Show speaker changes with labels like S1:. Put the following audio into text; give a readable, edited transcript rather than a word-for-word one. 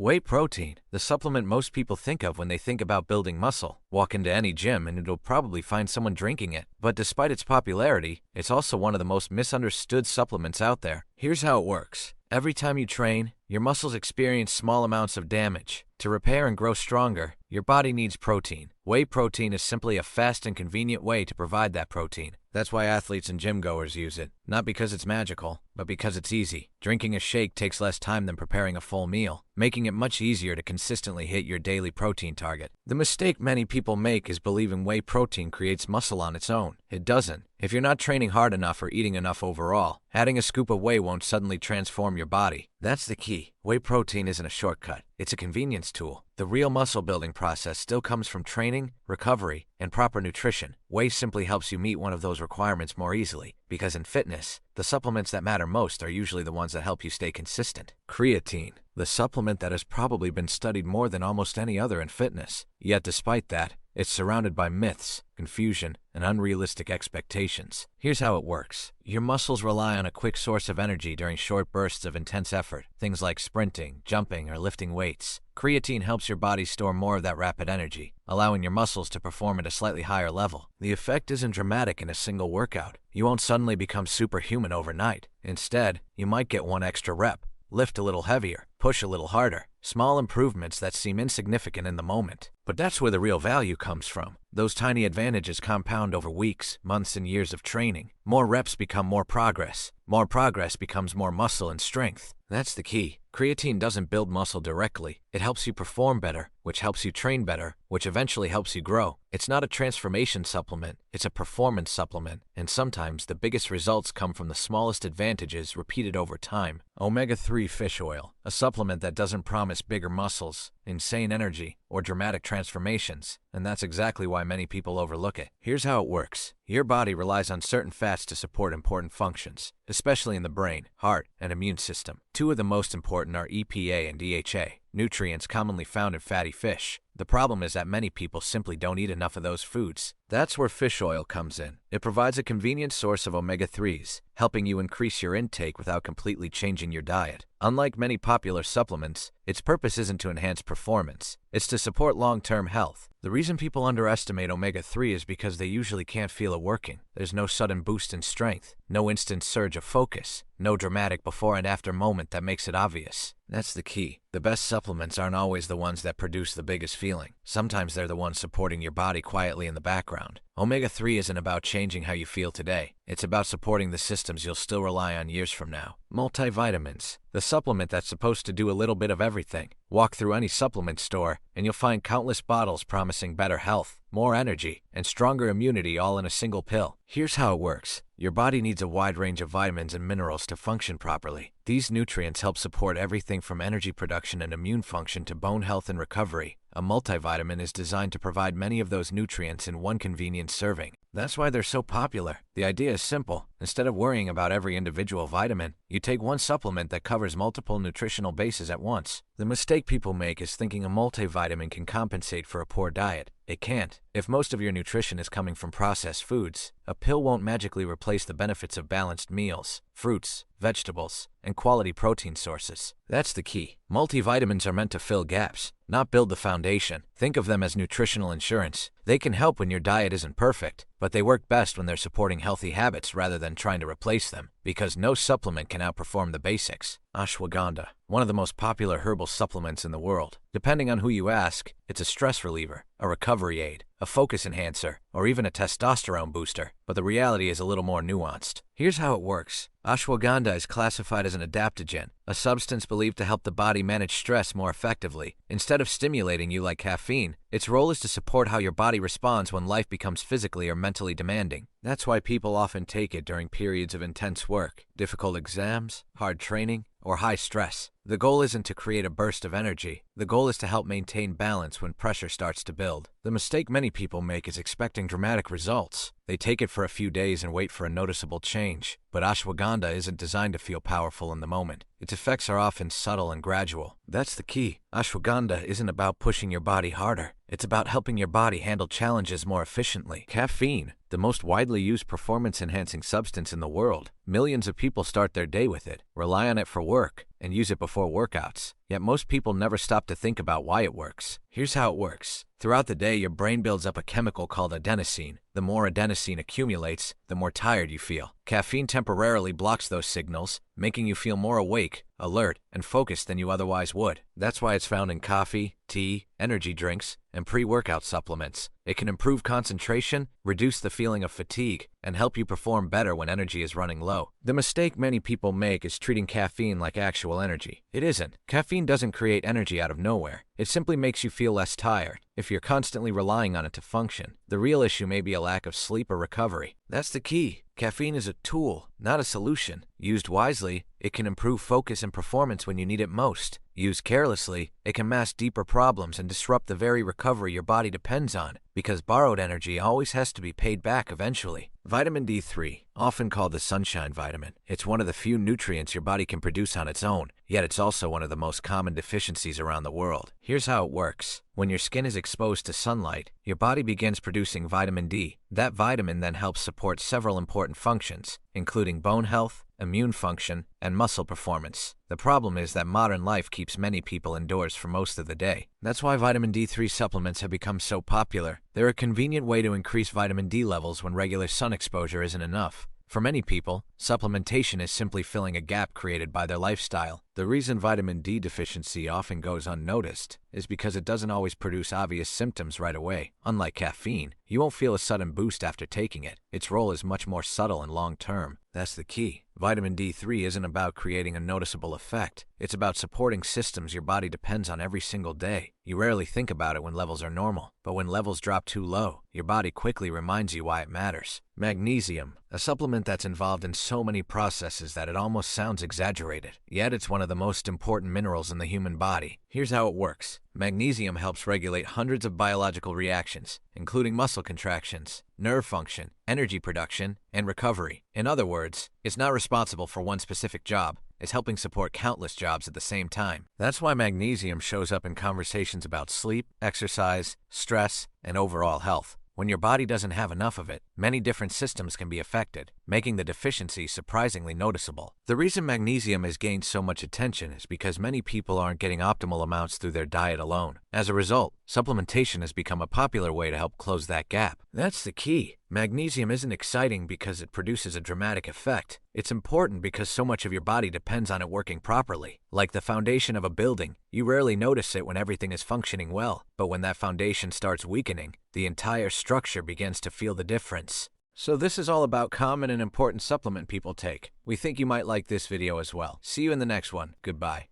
S1: Whey protein, the supplement most people think of when they think about building muscle. Walk into any gym and you'll probably find someone drinking it. But despite its popularity, it's also one of the most misunderstood supplements out there. Here's how it works. Every time you train, your muscles experience small amounts of damage. To repair and grow stronger, your body needs protein. Whey protein is simply a fast and convenient way to provide that protein. That's why athletes and gym goers use it. Not because it's magical, but because it's easy. Drinking a shake takes less time than preparing a full meal, making it much easier to consistently hit your daily protein target. The mistake many people make is believing whey protein creates muscle on its own. It doesn't. If you're not training hard enough or eating enough overall, adding a scoop of whey won't suddenly transform your body. That's the key. Whey protein isn't a shortcut. It's a convenience tool. The real muscle building process still comes from training, recovery, and proper nutrition. Whey simply helps you meet one of those requirements more easily, because in fitness, the supplements that matter most are usually the ones that help you stay consistent. Creatine, the supplement that has probably been studied more than almost any other in fitness. Yet despite that, it's surrounded by myths, confusion, and unrealistic expectations. Here's how it works. Your muscles rely on a quick source of energy during short bursts of intense effort, things like sprinting, jumping, or lifting weights. Creatine helps your body store more of that rapid energy, allowing your muscles to perform at a slightly higher level. The effect isn't dramatic in a single workout. You won't suddenly become superhuman overnight. Instead, you might get one extra rep, lift a little heavier, push a little harder. Small improvements that seem insignificant in the moment. But that's where the real value comes from. Those tiny advantages compound over weeks, months, and years of training. More reps become more progress. More progress becomes more muscle and strength. That's the key. Creatine doesn't build muscle directly. It helps you perform better, which helps you train better, which eventually helps you grow. It's not a transformation supplement, it's a performance supplement, and sometimes the biggest results come from the smallest advantages repeated over time. Omega-3 fish oil, a supplement that doesn't promise bigger muscles, insane energy, or dramatic transformations, and that's exactly why many people overlook it. Here's how it works. Your body relies on certain fats to support important functions, especially in the brain, heart, and immune system. Two of the most important are EPA and DHA, nutrients commonly found in fatty fish. The problem is that many people simply don't eat enough of those foods. That's where fish oil comes in. It provides a convenient source of omega-3s, helping you increase your intake without completely changing your diet. Unlike many popular supplements, its purpose isn't to enhance performance. It's to support long-term health. The reason people underestimate omega-3 is because they usually can't feel it working. There's no sudden boost in strength, no instant surge of focus, no dramatic before and after moment that makes it obvious. That's the key. The best supplements aren't always the ones that produce the biggest feeling. Sometimes they're the ones supporting your body quietly in the background. Omega-3 isn't about changing how you feel today. It's about supporting the systems you'll still rely on years from now. Multivitamins, the supplement that's supposed to do a little bit of everything. Walk through any supplement store, and you'll find countless bottles promising better health, more energy, and stronger immunity all in a single pill. Here's how it works. Your body needs a wide range of vitamins and minerals to function properly. These nutrients help support everything from energy production and immune function to bone health and recovery. A multivitamin is designed to provide many of those nutrients in one convenient serving. That's why they're so popular. The idea is simple. Instead of worrying about every individual vitamin, you take one supplement that covers multiple nutritional bases at once. The mistake people make is thinking a multivitamin can compensate for a poor diet. It can't. If most of your nutrition is coming from processed foods, a pill won't magically replace the benefits of balanced meals, fruits, vegetables, and quality protein sources. That's the key. Multivitamins are meant to fill gaps, not build the foundation. Think of them as nutritional insurance. They can help when your diet isn't perfect, but they work best when they're supporting healthy habits rather than trying to replace them, because no supplement can outperform the basics. Ashwagandha, one of the most popular herbal supplements in the world. Depending on who you ask, it's a stress reliever, a recovery aid, a focus enhancer, or even a testosterone booster, but the reality is a little more nuanced. Here's how it works. Ashwagandha is classified as an adaptogen, a substance believed to help the body manage stress more effectively. Instead of stimulating you like caffeine, its role is to support how your body responds when life becomes physically or mentally demanding. That's why people often take it during periods of intense work, difficult exams, hard training, or high stress. The goal isn't to create a burst of energy. The goal is to help maintain balance when pressure starts to build. The mistake many people make is expecting dramatic results. They take it for a few days and wait for a noticeable change. But ashwagandha isn't designed to feel powerful in the moment. Its effects are often subtle and gradual. That's the key. Ashwagandha isn't about pushing your body harder. It's about helping your body handle challenges more efficiently. Caffeine, the most widely used performance-enhancing substance in the world. Millions of people start their day with it, rely on it for work, and use it before workouts. yet most people never stop to think about why it works. Here's how it works. Throughout the day, your brain builds up a chemical called adenosine. The more adenosine accumulates, the more tired you feel. Caffeine temporarily blocks those signals, making you feel more awake, alert, and focused than you otherwise would. That's why it's found in coffee, tea, energy drinks, and pre-workout supplements. It can improve concentration, reduce the feeling of fatigue, and help you perform better when energy is running low. The mistake many people make is treating caffeine like actual energy. It isn't. Caffeine doesn't create energy out of nowhere. It simply makes you feel less tired. If you're constantly relying on it to function, the real issue may be a lack of sleep or recovery. That's the key. Caffeine is a tool, not a solution. Used wisely, it can improve focus and performance when you need it most. Used carelessly, it can mask deeper problems and disrupt the very recovery your body depends on, because borrowed energy always has to be paid back eventually. Vitamin D3, often called the sunshine vitamin. It's one of the few nutrients your body can produce on its own, yet it's also one of the most common deficiencies around the world. Here's how it works. When your skin is exposed to sunlight, your body begins producing vitamin D. That vitamin then helps support several important functions, including bone health, immune function, and muscle performance. The problem is that modern life keeps many people indoors for most of the day. That's why vitamin D3 supplements have become so popular. They're a convenient way to increase vitamin D levels when regular sun exposure isn't enough. For many people, supplementation is simply filling a gap created by their lifestyle. The reason vitamin D deficiency often goes unnoticed is because it doesn't always produce obvious symptoms right away. Unlike caffeine, you won't feel a sudden boost after taking it. Its role is much more subtle and long-term. That's the key. Vitamin D3 isn't about creating a noticeable effect. It's about supporting systems your body depends on every single day. You rarely think about it when levels are normal, but when levels drop too low, your body quickly reminds you why it matters. Magnesium, a supplement that's involved in so many processes that it almost sounds exaggerated. Yet it's one of the most important minerals in the human body. Here's how it works. Magnesium helps regulate hundreds of biological reactions, including muscle contractions, nerve function, energy production, and recovery. In other words, it's not responsible for one specific job. It's helping support countless jobs at the same time. That's why magnesium shows up in conversations about sleep, exercise, stress, and overall health. When your body doesn't have enough of it, many different systems can be affected, making the deficiency surprisingly noticeable. The reason magnesium has gained so much attention is because many people aren't getting optimal amounts through their diet alone. As a result, supplementation has become a popular way to help close that gap. That's the key. Magnesium isn't exciting because it produces a dramatic effect. It's important because so much of your body depends on it working properly. Like the foundation of a building, you rarely notice it when everything is functioning well, but when that foundation starts weakening, the entire structure begins to feel the difference. So this is all about common and important supplement people take. We think you might like this video as well. See you in the next one. Goodbye.